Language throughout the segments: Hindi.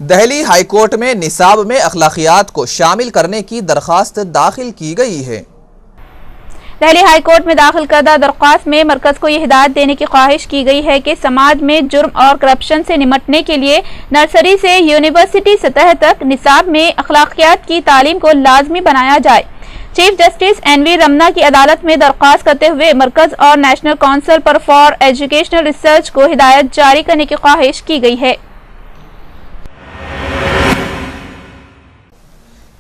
दिल्ली हाईकोर्ट में निसाब में अखलाकियात को शामिल करने की दरख्वास्त दाखिल की गई है। दिल्ली हाईकोर्ट में दाखिल करदा दरख्वास्त में मरकज को यह हिदायत देने की ख्वाहिश की गई है कि समाज में जुर्म और करप्शन से निमटने के लिए नर्सरी से यूनिवर्सिटी सतह तक निसाब में अखलाकियात की तालीम को लाजमी बनाया जाए। चीफ जस्टिस NV रमना की अदालत में दरख्वास्त करते हुए मरकज और national council for educational research को हिदायत जारी करने की ख्वाहिश की गई है।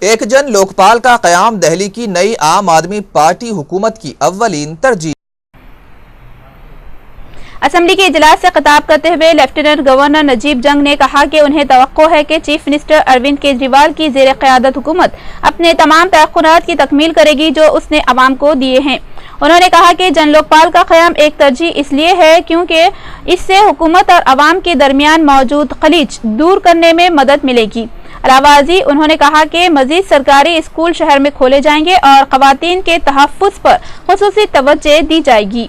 एक जन लोकपाल का क़याम दिल्ली की नई आम आदमी पार्टी हुकूमत की अव्वलीन तरजीह। असेंबली के इजलास से खिताब करते हुए लेफ्टिनेंट गवर्नर नजीब जंग ने कहा कि उन्हें तवक्को है कि चीफ मिनिस्टर अरविंद केजरीवाल की जेर क़यादत हुकूमत अपने तमाम तयक़ुनात की तकमील करेगी जो उसने अवाम को दिए हैं। उन्होंने कहा कि जन लोकपाल का क़याम एक तरजीह इसलिए है क्योंकि इससे हुकूमत और अवाम के दरमियान मौजूद खलीज दूर करने में मदद मिलेगी। अलावाजी उन्होंने कहा कि मजीद सरकारी स्कूल शहर में खोले जाएंगे और ख़वातीन के तहफ़्फ़ुज़ पर ख़ुसूसी तवज्जो दी जाएगी।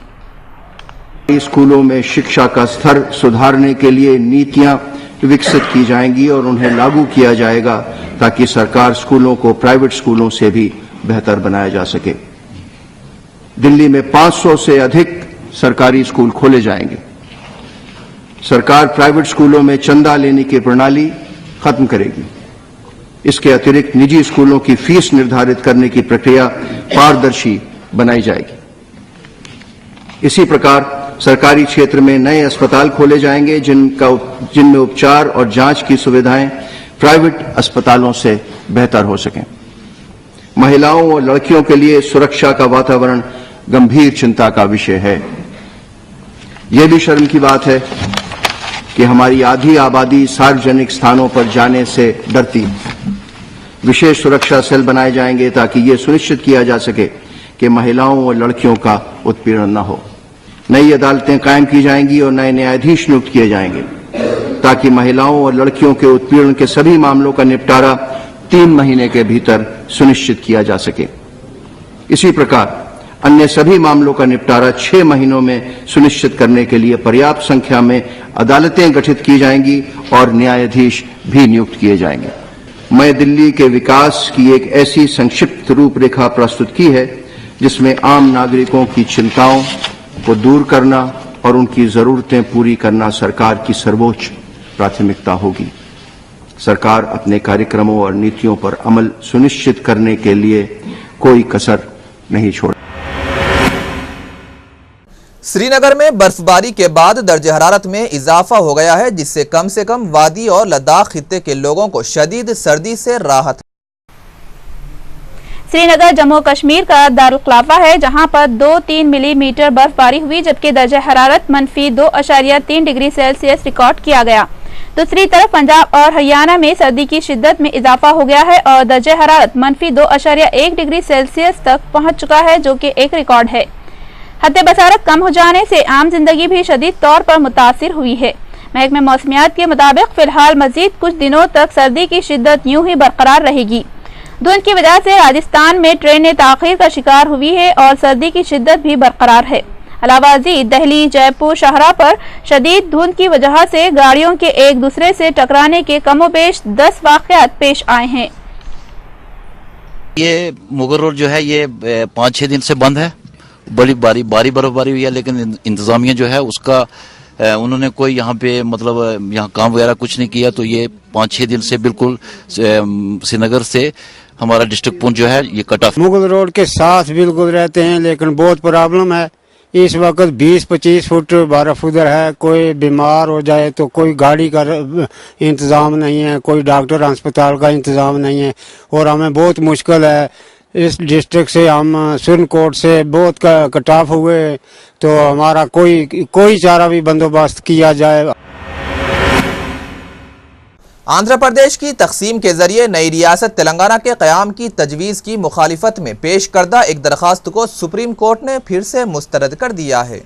स्कूलों में शिक्षा का स्तर सुधारने के लिए नीतियां विकसित की जाएंगी और उन्हें लागू किया जाएगा ताकि सरकार स्कूलों को प्राइवेट स्कूलों से भी बेहतर बनाया जा सके। दिल्ली में 500 से अधिक सरकारी स्कूल खोले जाएंगे। सरकार प्राइवेट स्कूलों में चंदा लेने की प्रणाली खत्म करेगी। इसके अतिरिक्त निजी स्कूलों की फीस निर्धारित करने की प्रक्रिया पारदर्शी बनाई जाएगी। इसी प्रकार सरकारी क्षेत्र में नए अस्पताल खोले जाएंगे जिनमें उपचार और जांच की सुविधाएं प्राइवेट अस्पतालों से बेहतर हो सकें। महिलाओं और लड़कियों के लिए सुरक्षा का वातावरण गंभीर चिंता का विषय है। यह भी शर्म की बात है कि हमारी आधी आबादी सार्वजनिक स्थानों पर जाने से डरती है। विशेष सुरक्षा सेल बनाए जाएंगे ताकि यह सुनिश्चित किया जा सके कि महिलाओं और लड़कियों का उत्पीड़न न हो। नई अदालतें कायम की जाएंगी और नए न्यायाधीश नियुक्त किए जाएंगे ताकि महिलाओं और लड़कियों के उत्पीड़न के सभी मामलों का निपटारा 3 महीने के भीतर सुनिश्चित किया जा सके। इसी प्रकार अन्य सभी मामलों का निपटारा 6 महीनों में सुनिश्चित करने के लिए पर्याप्त संख्या में अदालतें गठित की जाएंगी और न्यायाधीश भी नियुक्त किए जाएंगे। मैं दिल्ली के विकास की एक ऐसी संक्षिप्त रूपरेखा प्रस्तुत की है जिसमें आम नागरिकों की चिंताओं को दूर करना और उनकी जरूरतें पूरी करना सरकार की सर्वोच्च प्राथमिकता होगी। सरकार अपने कार्यक्रमों और नीतियों पर अमल सुनिश्चित करने के लिए कोई कसर नहीं छोड़ेगी। श्रीनगर में बर्फबारी के बाद दर्जे हरारत में इजाफा हो गया है जिससे कम से कम वादी और लद्दाख खित्ते के लोगों को शदीद सर्दी से राहत। श्रीनगर जम्मू कश्मीर का दारुल-खिलाफा है जहां पर 2-3 मिलीमीटर बर्फबारी हुई जबकि दर्जा हरारत -2.3 डिग्री सेल्सियस रिकॉर्ड किया गया। दूसरी तरफ पंजाब और हरियाणा में सर्दी की शिद्दत में इजाफा हो गया है और दर्जा हरारत -2.1 डिग्री सेल्सियस तक पहुंच चुका है जो कि एक रिकॉर्ड है। हद बसारत कम हो जाने से आम जिंदगी भी शदीद तौर पर मुतासिर हुई है। महकमे मौसमियात के मुताबिक फिलहाल मजीद कुछ दिनों तक सर्दी की शिद्दत यूं ही बरकरार रहेगी। धुंध की वजह से राजस्थान में ट्रेनें ताखीर का शिकार हुई है और सर्दी की शिद्दत भी बरकरार है। अलावाजी दिल्ली जयपुर शाहरा पर शदीद धुंध की वजह से गाड़ियों के एक दूसरे से टकराने के कमोबेश 10 वाक़यात पेश आए हैं। ये मुगल रोड जो है ये 5-6 दिन से बंद है। बड़ी बर्फबारी हुई है लेकिन इंतजामिया जो है उसका उन्होंने कोई यहाँ पे मतलब यहाँ काम वगैरह कुछ नहीं किया। तो ये 5-6 दिन से बिल्कुल श्रीनगर से हमारा डिस्ट्रिक्ट पुंछ जो है ये कट ऑफ। मुगल रोड के साथ बिल्कुल रहते हैं लेकिन बहुत प्रॉब्लम है। इस वक्त 20-25 फुट बर्फ उधर है। कोई बीमार हो जाए तो कोई गाड़ी का इंतजाम नहीं है, कोई डॉक्टर अस्पताल का इंतजाम नहीं है और हमें बहुत मुश्किल है। इस डिस्ट्रिक्ट से हम सुरनकोट से बहुत कट ऑफ हुए तो हमारा कोई चारा भी बंदोबस्त किया जाए। आंध्र प्रदेश की तकसीम के जरिए नई रियासत तेलंगाना के क़याम की तजवीज़ की मुखालिफत में पेश करदा एक दरखास्त को सुप्रीम कोर्ट ने फिर से मुस्तरद कर दिया है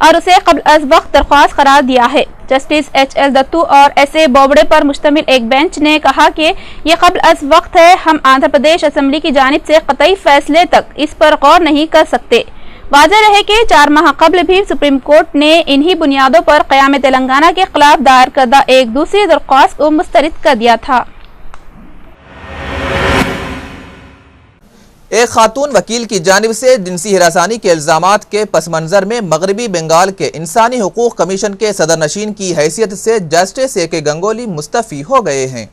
और उसे क़ब्ल अज़ वक्त दरख्वास्त करार दिया है। जस्टिस HL दत्तू और SA बोबड़े पर मुश्तमिल एक बेंच ने कहा कि ये क़ब्ल अज़ वक्त है। हम आंध्र प्रदेश असेंबली की जानिब से क़तई फैसले तक इस पर गौर नहीं कर सकते। वाज़ेह रहे कि 4 माह कबल भी सुप्रीम कोर्ट ने इन्हीं बुनियादों पर क़याम तेलंगाना के खिलाफ दायर करदा एक दूसरी दरख्वास्त को मुस्तरद कर दिया था। एक खातून वकील की जानिब से जिनसी हिरासानी के इल्जामात के पस मंजर में मगरबी बंगाल के इंसानी हुकूक कमीशन के सदर नशीन की हैसियत से जस्टिस ए के गंगोली मुस्तफ़ी हो गए हैं।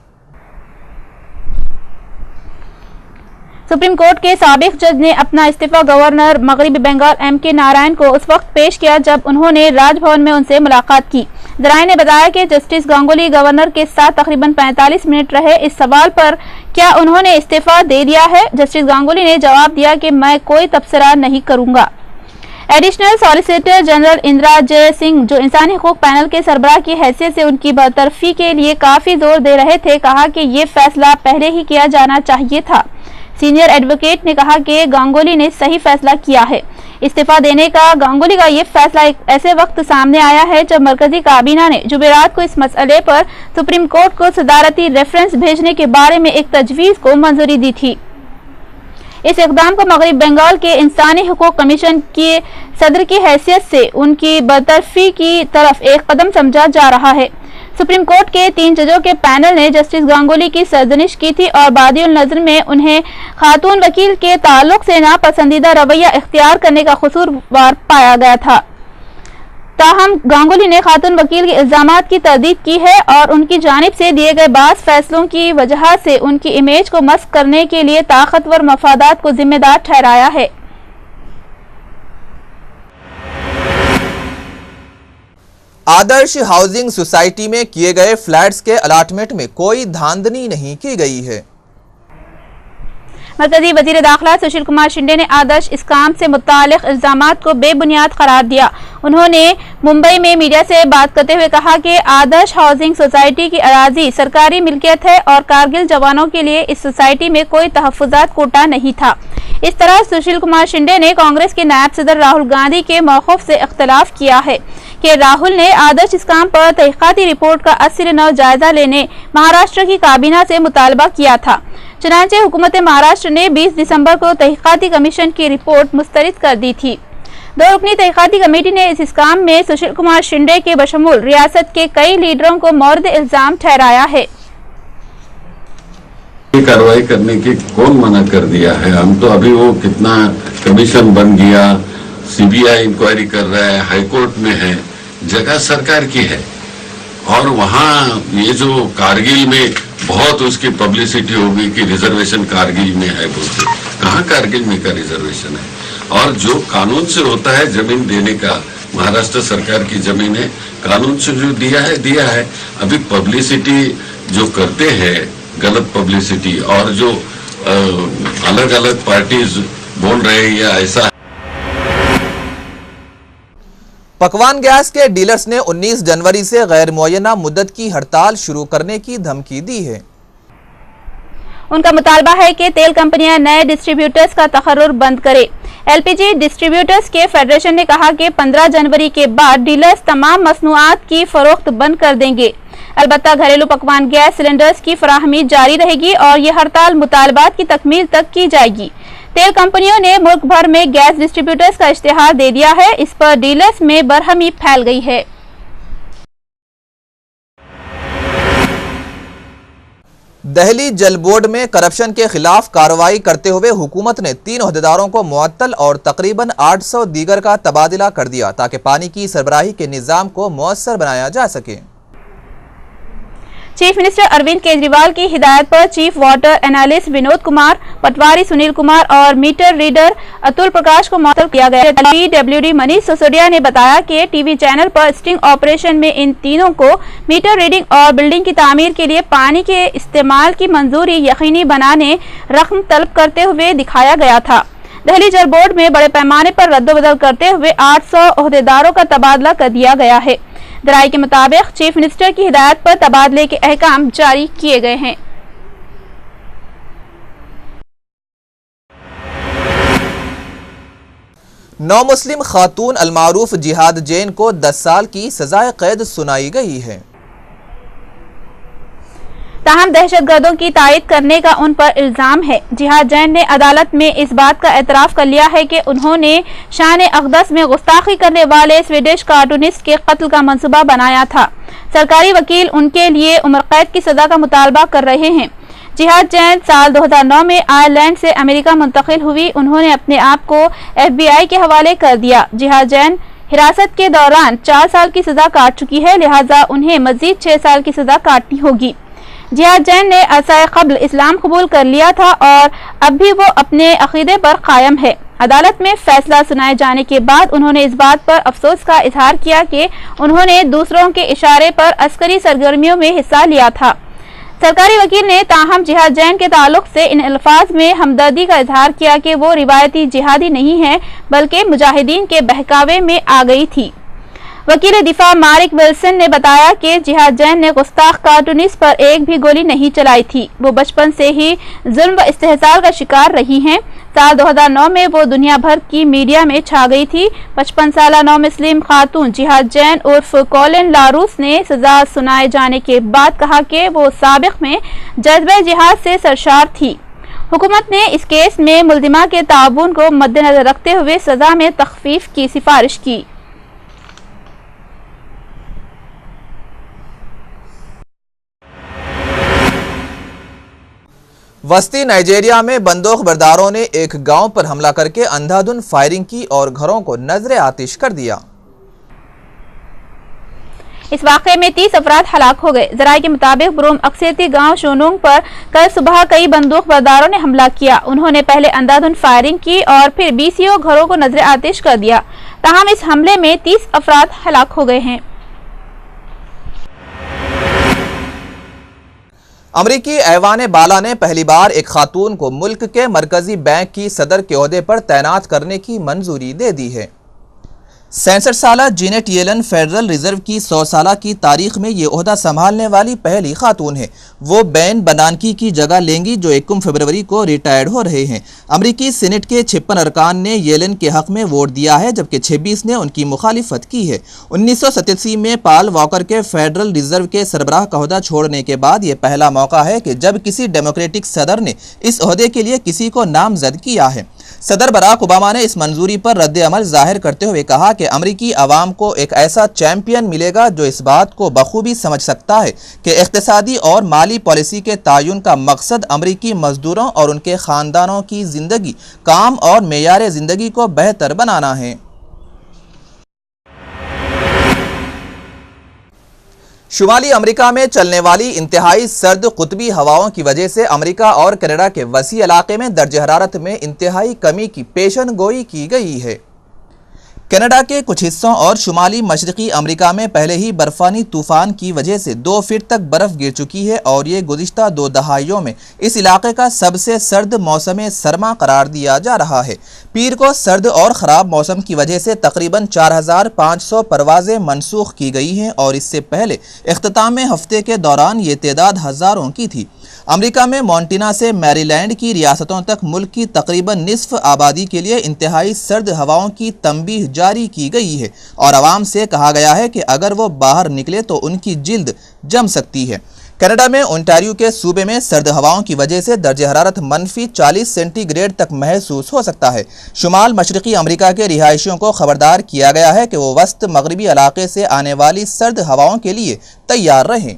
सुप्रीम कोर्ट के साबिक जज ने अपना इस्तीफा गवर्नर मगरबी बंगाल M.K. नारायण को उस वक्त पेश किया जब उन्होंने राजभवन में उनसे मुलाकात की। जराये ने बताया कि जस्टिस गांगुली गवर्नर के साथ तकरीबन 45 मिनट रहे। इस सवाल पर क्या उन्होंने इस्तीफा दे दिया है, जस्टिस गांगुली ने जवाब दिया कि मैं कोई तबसरा नहीं करूंगा। एडिशनल सॉलिसिटर जनरल इंदिरा जय सिंह, जो इंसानी हकूक पैनल के सरबराह की हैसियत से उनकी बरतरफी के लिए काफी जोर दे रहे थे, कहा कि ये फैसला पहले ही किया जाना चाहिए था। सीनियर एडवोकेट ने कहा कि गांगुली ने सही फैसला किया है। इस्तीफा देने का गांगुली का ये फैसला एक ऐसे वक्त सामने आया है जब मरकजी काबीना ने जुमेरात को इस मसले पर सुप्रीम कोर्ट को सदारती रेफरेंस भेजने के बारे में एक तजवीज को मंजूरी दी थी। इस इक़दाम को मगरबी बंगाल के इंसानी हुकूक कमीशन के सदर की हैसियत से उनकी बरतरफी की तरफ एक कदम समझा जा रहा है। सुप्रीम कोर्ट के 3 जजों के पैनल ने जस्टिस गांगुली की सरजनिश की थी और बादिउल नजर में उन्हें खातून वकील के ताल्लुक से नापसंदीदा रवैया इख्तियार करने का कसूरवार पाया गया था। ताहम गांगुली ने खातून वकील के इल्जामात की तरदीद की है और उनकी जानिब से दिए गए बाज़ फैसलों की वजह से उनकी इमेज को मस्क करने के लिए ताकतवर मफादात को जिम्मेदार ठहराया है। आदर्श हाउसिंग सोसाइटी में किए गए फ्लैट्स के अलाटमेंट में कोई धांधली नहीं की गई है। मरकजी वजीर दाखिला सुशील कुमार शिंदे ने आदर्श इस्काम से मुतालिक इल्जामात को बेबुनियाद करार दिया। उन्होंने मुंबई में मीडिया से बात करते हुए कहा कि आदर्श हाउसिंग सोसाइटी की अराजी सरकारी मिल्कियत है और कारगिल जवानों के लिए इस सोसाइटी में कोई तहफ़्फ़ुज़ात कोटा नहीं था। इस तरह सुशील कुमार शिंदे ने कांग्रेस के नायब सदर राहुल गांधी के मौक़िफ़ से इख्तिलाफ किया है कि राहुल ने आदर्श इस्काम पर तहक़ीक़ाती रिपोर्ट का 80 जायजा लेने महाराष्ट्र की काबीना से मुतालबा किया था। चुनांचे हुकूमत महाराष्ट्र ने 20 दिसंबर को तहक़ीक़ाती कमीशन की रिपोर्ट मुस्तरद कर दी थी। 2 रुकनी तहक़ीक़ाती कमेटी ने इस इस्काम में सुशील कुमार शिंदे के बशमूल रियासत के कई लीडरों को मौरद इल्जाम ठहराया है। कार्रवाई करने की कौन मना कर दिया है? हम तो अभी वो कितना कमीशन बन गया, सीबीआई इंक्वायरी कर रहा है, हाईकोर्ट में है, जगह सरकार की है और वहाँ ये जो कारगिल में बहुत उसकी पब्लिसिटी होगी कि रिजर्वेशन कारगिल में है, बोलते कहाँ कारगिल में का रिजर्वेशन है? और जो कानून से होता है जमीन देने का, महाराष्ट्र सरकार की जमीन है, कानून से जो दिया है। अभी पब्लिसिटी जो करते हैं, गलत पब्लिसिटी, और जो अलग अलग पार्टीज बोल रहे हैं या ऐसा। पकवान गैस के डीलर्स ने 19 जनवरी से गैर मुअय्यना मुद्दत की हड़ताल शुरू करने की धमकी दी है। उनका मुतालबा है कि तेल कंपनियां नए डिस्ट्रीब्यूटर्स का तकर्रुर बंद करें। LPG डिस्ट्रीब्यूटर्स के फेडरेशन ने कहा कि 15 जनवरी के बाद डीलर्स तमाम मसनूआत की फरोख्त बंद कर देंगे। अलबत्ता घरेलू पकवान गैस सिलेंडर्स की फराहमी जारी रहेगी और ये हड़ताल मुतालबात की तकमील तक की जाएगी। तेल कंपनियों ने मुल्क भर में गैस डिस्ट्रीब्यूटर्स का इश्तिहार दे दिया है। इस पर डीलर्स में बरहमी फैल गई है। दहली जल बोर्ड में करप्शन के खिलाफ कार्रवाई करते हुए हुकूमत ने 3 ओहदेदारों को मुअत्तल और तकरीबन 800 दीगर का तबादला कर दिया ताकि पानी की सरबराही के निज़ाम को मुअस्सर बनाया जा सके। चीफ मिनिस्टर अरविंद केजरीवाल की हिदायत पर chief water analyst Vinod Kumar, patwari Sunil Kumar और मीटर रीडर अतुल प्रकाश को मुअत्तल किया गया। PWD मनीष सिसोदिया ने बताया कि टीवी चैनल पर स्टिंग ऑपरेशन में इन तीनों को मीटर रीडिंग और बिल्डिंग की तामीर के लिए पानी के इस्तेमाल की मंजूरी यकीनी बनाने रकम तलब करते हुए दिखाया गया था। दहली जल बोर्ड में बड़े पैमाने पर रद्दोबदल करते हुए 800 ओहदेदारों का तबादला कर दिया गया है। दराई के मुताबिक चीफ मिनिस्टर की हिदायत पर तबादले के अहकाम जारी किए गए हैं। नौ मुस्लिम खातून अलमारूफ जिहाद जैन को 10 साल की सजाए कैद सुनाई गई है। ताहम दहशतगर्दों की तायद करने का उन पर इल्जाम है। जिहाद जैन ने अदालत में इस बात का एतराफ़ कर लिया है कि उन्होंने शान अक़दस में गुस्ताखी करने वाले स्वीडिश कार्टूनिस्ट के कत्ल का मंसूबा बनाया था। सरकारी वकील उनके लिए उम्र कैद की सजा का मुतालबा कर रहे हैं। जिहाद जैन साल 2009 में आयरलैंड से अमेरिका मुंतकिल हुई। उन्होंने अपने आप को FBI के हवाले कर दिया। जिहाद जैन हिरासत के दौरान 4 साल की सजा काट चुकी है, लिहाजा उन्हें मजीद 6 साल की सजा काटनी होगी। जिहाद जैन ने अरसा क़ब्ल इस्लाम कबूल कर लिया था और अब भी वो अपने अकीदे पर कायम है। अदालत में फैसला सुनाए जाने के बाद उन्होंने इस बात पर अफसोस का इजहार किया कि उन्होंने दूसरों के इशारे पर अस्करी सरगर्मियों में हिस्सा लिया था। सरकारी वकील ने ताहम जिहाद जैन के ताल्लुक से इन अल्फाज में हमदर्दी का इजहार किया कि वो रिवायती जिहादी नहीं है बल्कि मुजाहिदीन के बहकावे में आ गई थी। वकील दिफा मारिक विल्सन ने बताया कि जिहाद जैन ने गुस्ताख कार्टूनिस्ट पर एक भी गोली नहीं चलाई थी। वो बचपन से ही जुल्म व इस्तेहसाल का शिकार रही हैं। साल 2009 में वो दुनिया भर की मीडिया में छा गई थी। 55 साला नौ मुस्लिम खातून जिहाद जैन उर्फ कॉलिन लारूस ने सजा सुनाए जाने के बाद कहा कि वो साबिक में जज्बे जिहाद से सरशार थी। हुकूमत ने इस केस में मुल्जिमा के ताउन को मद्देनजर रखते हुए सजा में तखफीफ की सिफारिश की। वस्ती नाइजीरिया में बंदूक बरदारों ने एक गांव पर हमला करके अंधाधुंध फायरिंग की और घरों को नजरे आतिश कर दिया। इस वाक़े में 30 अफराद हलाक हो गए। जराये के मुताबिक ब्रूम अक्सरियती गांव शोनोंग पर कल सुबह कई बंदूक बरदारों ने हमला किया। उन्होंने पहले अंधाधुंध फायरिंग की और फिर 20 घरों को नजरे आतिश कर दिया। ताहम इस हमले में 30 अफराद हलाक हो गए हैं। अमरीकी ऐवान बाला ने पहली बार एक खातून को मुल्क के मरकजी बैंक की सदर के ओहदे पर तैनात करने की मंजूरी दे दी है। 67 साला जेनेट येलन फेडरल रिजर्व की 100 साल की तारीख में ये ओहदा संभालने वाली पहली खातून है। वो बैन बनानकी की जगह लेंगी जो 1 फरवरी को रिटायर्ड हो रहे हैं। अमरीकी सीनेट के 56 अरकान ने येलन के हक में वोट दिया है जबकि 26 ने उनकी मुखालिफत की है। 1987 में पाल वॉकर के फेडरल रिजर्व के सरबराह का ओहदा छोड़ने के बाद ये पहला मौका है कि जब किसी डेमोक्रेटिक सदर ने इस ओहदे के लिए किसी को नामजद किया है। सदर बराक ओबामा ने इस मंजूरी पर रद्द अमल जाहिर करते हुए कहा कि अमरीकी अवाम को एक ऐसा चैंपियन मिलेगा जो इस बात को बखूबी समझ सकता है कि इक़्तिसादी और माली पॉलिसी के तयन का मकसद अमरीकी मजदूरों और उनके ख़ानदानों की ज़िंदगी, काम और मेयार ज़िंदगी को बेहतर बनाना है। शुमाली अमेरिका में चलने वाली इंतहाई सर्द कुतबी हवाओं की वजह से अमेरिका और कनाडा के वसी इलाके में दर्ज हरारत में इंतहाई कमी की पेशन गोई की गई है। कनाडा के कुछ हिस्सों और शुमाली मशरकी अमेरिका में पहले ही बर्फानी तूफान की वजह से 2 फीट तक बर्फ गिर चुकी है और ये गुज़िश्ता 2 दहाइयों में इस इलाके का सबसे सर्द मौसम सरमा करार दिया जा रहा है। पीर को सर्द और ख़राब मौसम की वजह से तकरीबन 4500 परवाज़ें मनसूख की गई हैं और इससे पहले इख्तिताम हफ्ते के दौरान ये तादाद हज़ारों की थी। अमेरिका में मोंटाना से मैरीलैंड की रियासतों तक मुल्क की तकरीबन निस्फ आबादी के लिए इंतहाई सर्द हवाओं की तंबीह जारी की गई है और आवाम से कहा गया है कि अगर वो बाहर निकले तो उनकी जिल्द जम सकती है। कनाडा में ओंटारियो के सूबे में सर्द हवाओं की वजह से दर्ज हरारत -40 सेंटीग्रेड तक महसूस हो सकता है। शुमाल मशरकी अमेरिका के रिहायशियों को खबरदार किया गया है कि वो वस्त मगरबी इलाके से आने वाली सर्द हवाओं के लिए तैयार रहें।